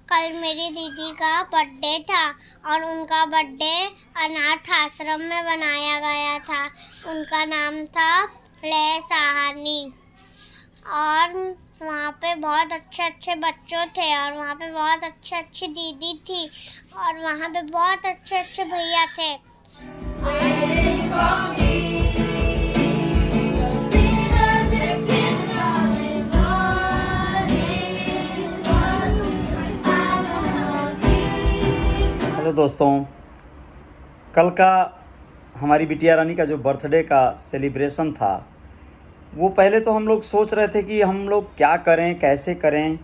कल मेरी दीदी का बर्थडे था और उनका बर्थडे अनाथ आश्रम में बनाया गया था। उनका नाम था ले सहानी और वहाँ पे बहुत अच्छे अच्छे बच्चों थे और वहाँ पे बहुत अच्छी दीदी थी और वहाँ पे बहुत अच्छे भैया थे। हेलो दोस्तों, कल का हमारी बिटिया रानी का जो बर्थडे का सेलिब्रेशन था, वो पहले तो हम लोग सोच रहे थे कि हम लोग क्या करें, कैसे करें।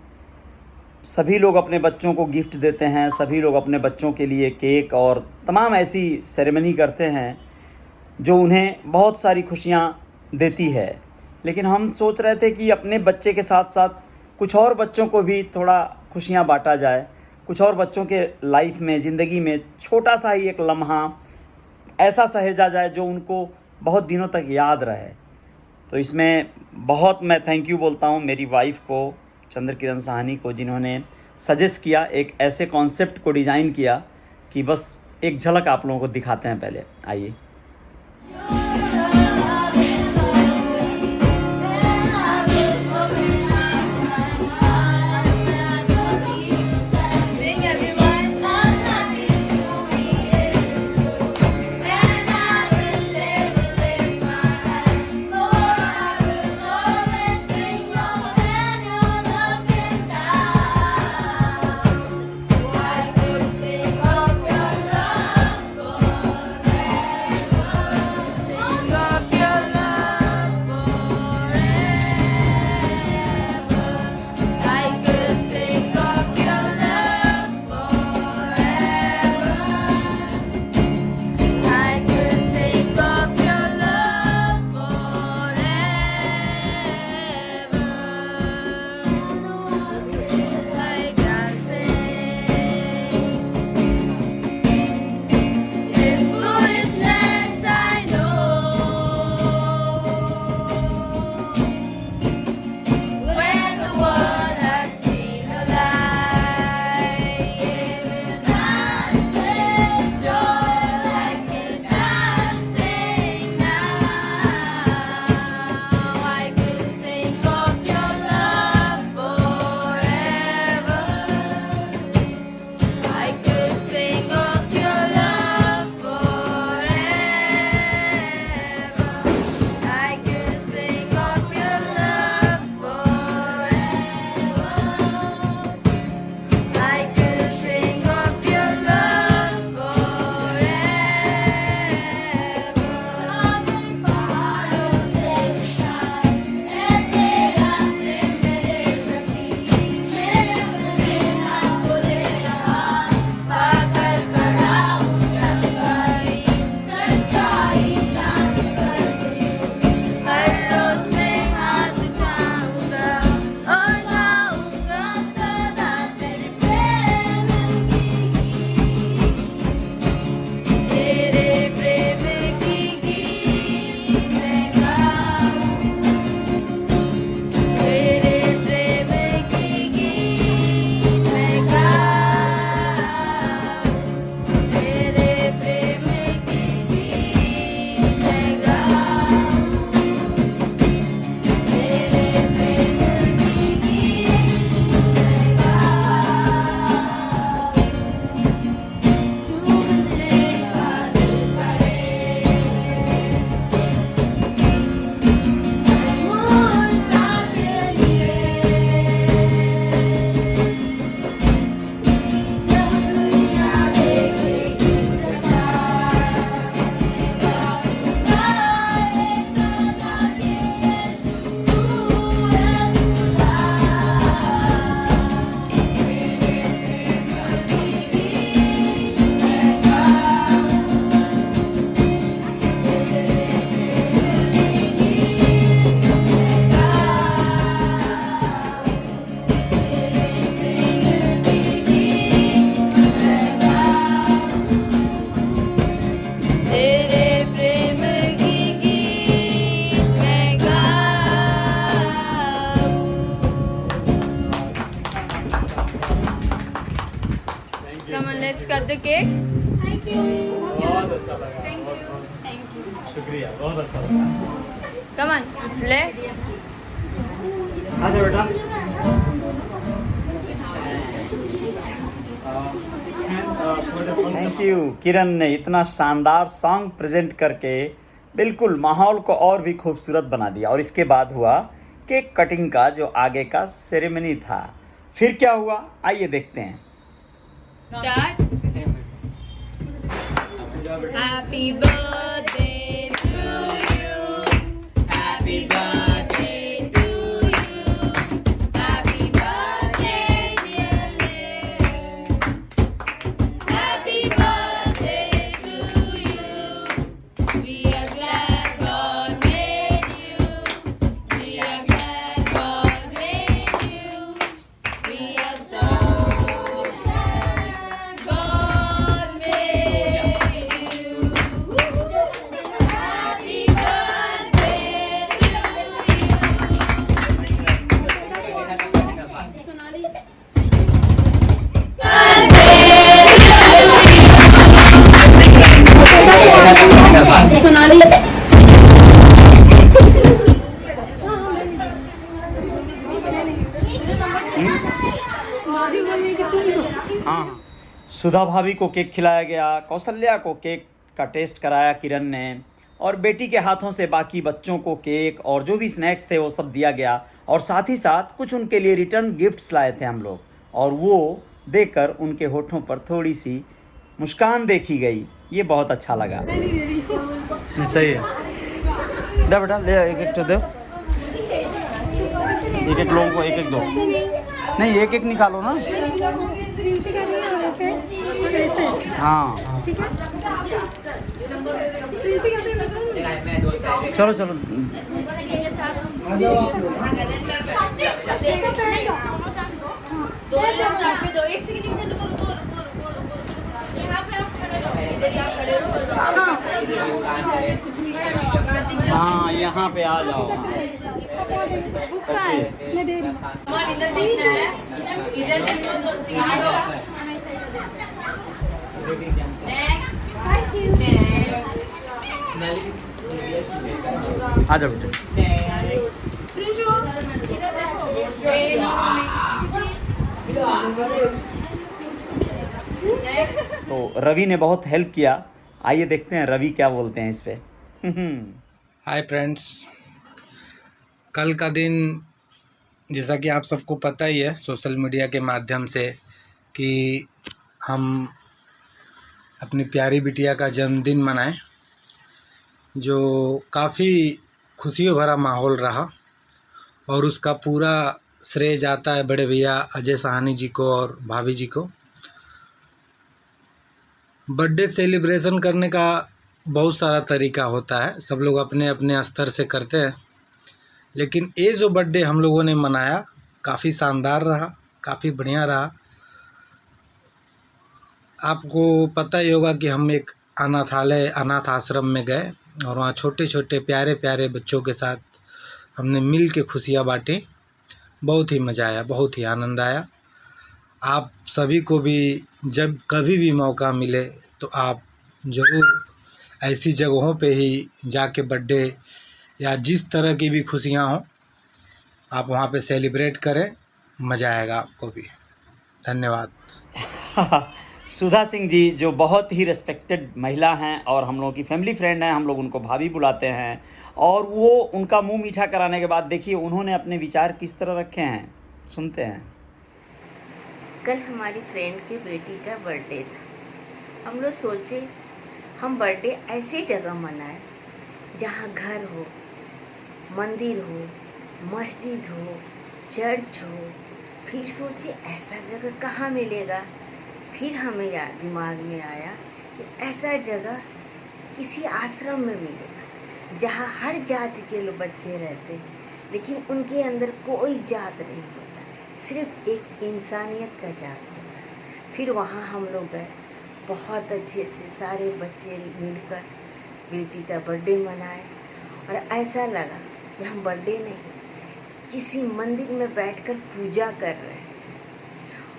सभी लोग अपने बच्चों को गिफ्ट देते हैं, सभी लोग अपने बच्चों के लिए केक और तमाम ऐसी सेरेमनी करते हैं जो उन्हें बहुत सारी खुशियाँ देती है। लेकिन हम सोच रहे थे कि अपने बच्चे के साथ साथ कुछ और बच्चों को भी थोड़ा खुशियाँ बांटा जाए, कुछ और बच्चों के लाइफ में, ज़िंदगी में छोटा सा ही एक लम्हा ऐसा सहेजा जाए जो उनको बहुत दिनों तक याद रहे। तो इसमें बहुत मैं थैंक यू बोलता हूँ मेरी वाइफ को, चंद्र किरण साहनी को, जिन्होंने सजेस्ट किया, एक ऐसे कॉन्सेप्ट को डिज़ाइन किया कि बस एक झलक आप लोगों को दिखाते हैं। पहले आइए। Come on, let's cut the cake. बहुत अच्छा लगा। शुक्रिया, बहुत अच्छा लगा। Come on, ले। आजा बेटा। थैंक यू किरण ने इतना शानदार सॉन्ग प्रेजेंट करके बिल्कुल माहौल को और भी खूबसूरत बना दिया। और इसके बाद हुआ केक कटिंग का जो आगे का सेरेमनी था। फिर क्या हुआ आइए देखते हैं। Start. Happy birthday to you. Happy birthday to you. Happy birthday, dear Lay. Happy birthday to you. We are glad God made you. We are glad God made you. We are so glad God made you. Happy birthday to सुधा भाभी को cake खिलाया गया, कौशल्या को cake का test कराया किरण ने, और बेटी के हाथों से बाकी बच्चों को केक और जो भी स्नैक्स थे वो सब दिया गया। और साथ ही साथ कुछ उनके लिए रिटर्न गिफ्ट्स लाए थे हम लोग, और वो देकर उनके होठों पर थोड़ी सी मुस्कान देखी गई। ये बहुत अच्छा लगा। सही है, दे बेटा ले, एक एक तो दो, एक एक लोगों को एक एक दो, नहीं एक एक निकालो ना। हाँ चलो चलो। हाँ यहाँ पे आ जाओ। ओके आ जाओ बेटे। तो रवि ने बहुत हेल्प किया। आइए देखते हैं रवि क्या बोलते हैं इस पे। हाय फ्रेंड्स, कल का दिन जैसा कि आप सबको पता ही है सोशल मीडिया के माध्यम से कि हम अपनी प्यारी बिटिया का जन्मदिन मनाएं, जो काफ़ी खुशियों भरा माहौल रहा। और उसका पूरा श्रेय जाता है बड़े भैया अजय साहनी जी को और भाभी जी को। बर्थडे सेलिब्रेशन करने का बहुत सारा तरीका होता है, सब लोग अपने अपने स्तर से करते हैं, लेकिन ये जो बर्थडे हम लोगों ने मनाया काफ़ी शानदार रहा, काफ़ी बढ़िया रहा। आपको पता ही होगा कि हम एक अनाथ आश्रम में गए और वहाँ छोटे छोटे प्यारे प्यारे बच्चों के साथ हमने मिल के खुशियाँ बाँटी। बहुत ही मज़ा आया, बहुत ही आनंद आया। आप सभी को भी जब कभी भी मौका मिले तो आप ज़रूर ऐसी जगहों पे ही जाके बर्थडे या जिस तरह की भी खुशियाँ हों आप वहाँ पे सेलिब्रेट करें, मज़ा आएगा आपको भी। धन्यवाद। सुधा सिंह जी जो बहुत ही रिस्पेक्टेड महिला हैं और हम लोगों की फैमिली फ्रेंड हैं, हम लोग उनको भाभी बुलाते हैं। और वो उनका मुंह मीठा कराने के बाद देखिए उन्होंने अपने विचार किस तरह रखे हैं, सुनते हैं। कल हमारी फ्रेंड की बेटी का बर्थडे था। हम लोग सोचे हम बर्थडे ऐसी जगह मनाएं जहाँ घर हो, मंदिर हो, मस्जिद हो, चर्च हो। फिर सोचे ऐसा जगह कहाँ मिलेगा। फिर हमें दिमाग में आया कि ऐसा जगह किसी आश्रम में मिलेगा जहाँ हर जाति के लोग बच्चे रहते हैं, लेकिन उनके अंदर कोई जात नहीं होता, सिर्फ एक इंसानियत का जात होता है। फिर वहाँ हम लोग गए, बहुत अच्छे से सारे बच्चे मिलकर बेटी का बर्थडे मनाए। और ऐसा लगा कि हम बर्थडे नहीं किसी मंदिर में बैठकर पूजा कर रहे हैं,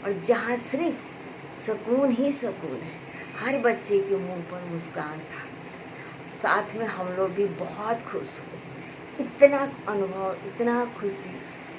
और जहाँ सिर्फ सुकून ही सुकून है। हर बच्चे के मुंह पर मुस्कान था, साथ में हम लोग भी बहुत खुश हुए। इतना अनुभव, इतना खुशी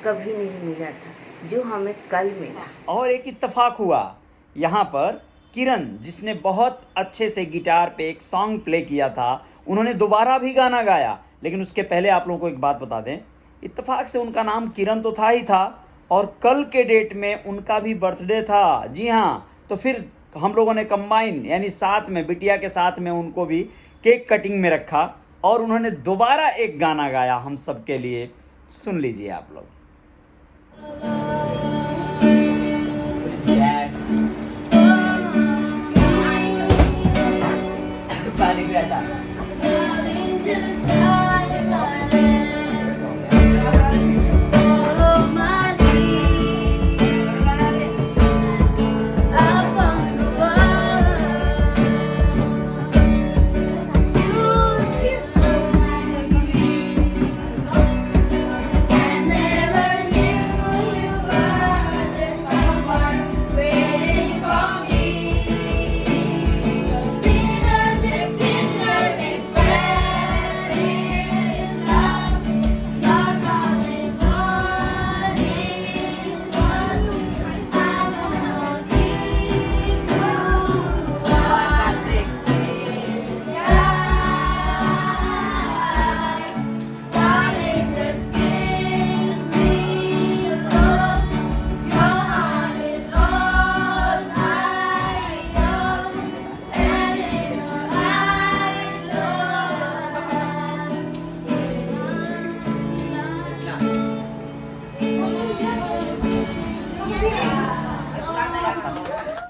कभी नहीं मिला था जो हमें कल मिला। और एक इत्तेफाक हुआ यहाँ पर, किरण जिसने बहुत अच्छे से गिटार पे एक सॉन्ग प्ले किया था, उन्होंने दोबारा भी गाना गाया। लेकिन उसके पहले आप लोगों को एक बात बता दें, इत्तेफाक से उनका नाम किरण तो था ही था, और कल के डेट में उनका भी बर्थडे था। जी हाँ, तो फिर हम लोगों ने कंबाइन यानी साथ में, बिटिया के साथ में उनको भी केक कटिंग में रखा और उन्होंने दोबारा एक गाना गाया हम सब के लिए। सुन लीजिए आप लोग।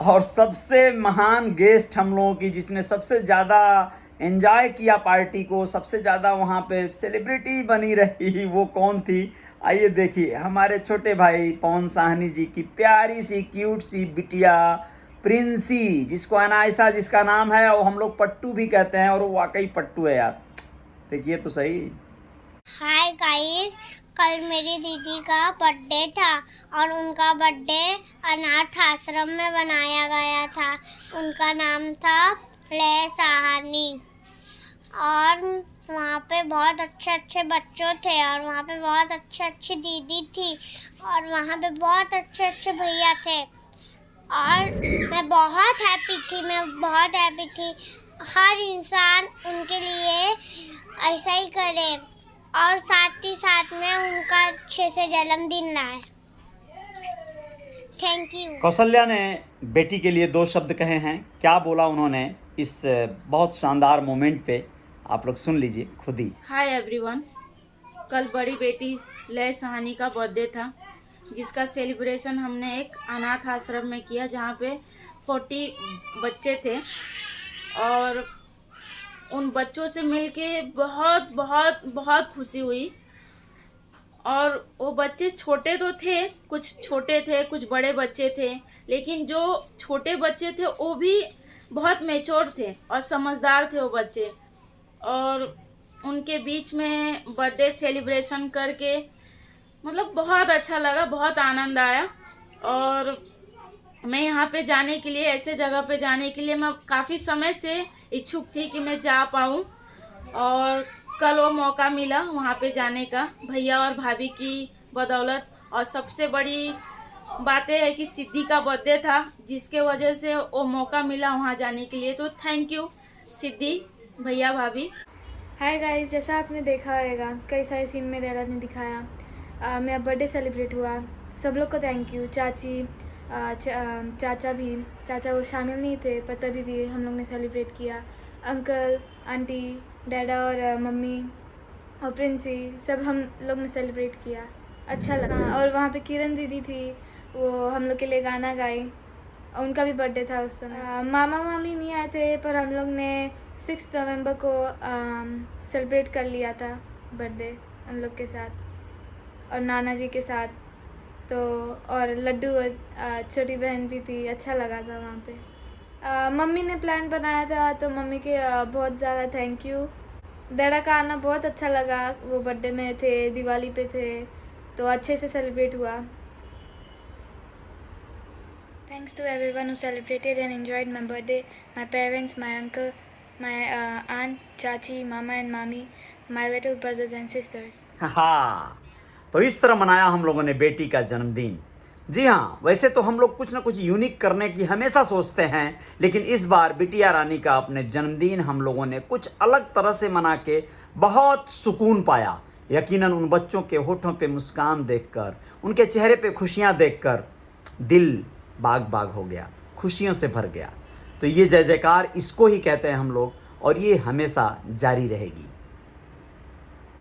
और सबसे महान गेस्ट हम लोगों की, जिसने सबसे ज़्यादा एंजॉय किया पार्टी को, सबसे ज़्यादा वहाँ पे सेलिब्रिटी बनी रही, वो कौन थी? आइए देखिए, हमारे छोटे भाई पवन साहनी जी की प्यारी सी क्यूट सी बिटिया प्रिंसी, जिसको अनायसा जिसका नाम है, और हम लोग पट्टू भी कहते हैं, और वो वाकई पट्टू है यार। देखिए तो सही। हाय गाइस, कल मेरी दीदी का बर्थडे था और उनका बर्थडे अनाथ आश्रम में बनाया गया था। उनका नाम था ले साहनी, और वहाँ पे बहुत अच्छे अच्छे बच्चों थे, और वहाँ पे बहुत अच्छी दीदी थी, और वहाँ पे बहुत अच्छे भैया थे, और मैं बहुत हैप्पी थी। हर इंसान उनके लिए ऐसा ही करे और साथ ही साथ में उनका अच्छे से जन्मदिन लाए। Thank you. कौशल्या ने बेटी के लिए 2 शब्द कहे हैं। क्या बोला उन्होंने इस बहुत शानदार मोमेंट पे, आप लोग सुन लीजिए खुद ही। हाय एवरीवन, कल बड़ी बेटी ले साहनी का बर्थडे था, जिसका सेलिब्रेशन हमने एक अनाथ आश्रम में किया, जहाँ पे 40 बच्चे थे, और उन बच्चों से मिलके बहुत बहुत बहुत खुशी हुई। और वो बच्चे छोटे तो थे, कुछ छोटे थे, कुछ बड़े बच्चे थे, लेकिन जो छोटे बच्चे थे वो भी बहुत मैच्योर थे और समझदार थे वो बच्चे। और उनके बीच में बर्थडे सेलिब्रेशन करके मतलब बहुत अच्छा लगा, बहुत आनंद आया। और मैं यहाँ पे जाने के लिए, ऐसे जगह पे जाने के लिए मैं काफ़ी समय से इच्छुक थी कि मैं जा पाऊँ, और कल वो मौका मिला वहाँ पे जाने का, भैया और भाभी की बदौलत। और सबसे बड़ी बात है कि सिद्धि का बर्थडे था, जिसके वजह से वो मौका मिला वहाँ जाने के लिए। तो थैंक यू सिद्धि, भैया, भाभी। हाय गाइस, जैसा आपने देखा होगा कई सारे सीन में रेला ने दिखाया। मेरा बर्थडे सेलिब्रेट हुआ, सब लोग को थैंक यू। चाची, चाचा भी, चाचा वो शामिल नहीं थे पर तभी भी हम लोग ने सेलिब्रेट किया। अंकल, आंटी, डैडा और मम्मी और प्रिंसी, सब हम लोग ने सेलिब्रेट किया, अच्छा लगा। और वहाँ पे किरण दीदी थी, वो हम लोग के लिए गाना गाई, और उनका भी बर्थडे था उस समय। मामा मामी नहीं आए थे, पर हम लोग ने 6 नवंबर को सेलिब्रेट कर लिया था बर्थडे उन लोग के साथ और नाना जी के साथ। तो और लड्डू छोटी बहन भी थी, अच्छा लगा था वहाँ पे। मम्मी ने प्लान बनाया था, तो मम्मी के बहुत ज़्यादा थैंक यू। डैडा का आना बहुत अच्छा लगा, वो बर्थडे में थे, दिवाली पे थे, तो अच्छे से सेलिब्रेट हुआ। Thanks to everyone who celebrated and enjoyed my birthday. My parents, my uncle, my aunt, chachi, mama and mami, my little brothers and sisters. हाँ, तो इस तरह मनाया हम लोगों ने बेटी का जन्मदिन। जी हाँ, वैसे तो हम लोग कुछ ना कुछ यूनिक करने की हमेशा सोचते हैं, लेकिन इस बार बिटिया रानी का अपने जन्मदिन हम लोगों ने कुछ अलग तरह से मना के बहुत सुकून पाया। यकीनन उन बच्चों के होठों पे मुस्कान देखकर, उनके चेहरे पे खुशियाँ देखकर दिल बाग बाग हो गया, खुशियों से भर गया। तो ये जय जयकार इसको ही कहते हैं हम लोग, और ये हमेशा जारी रहेगी।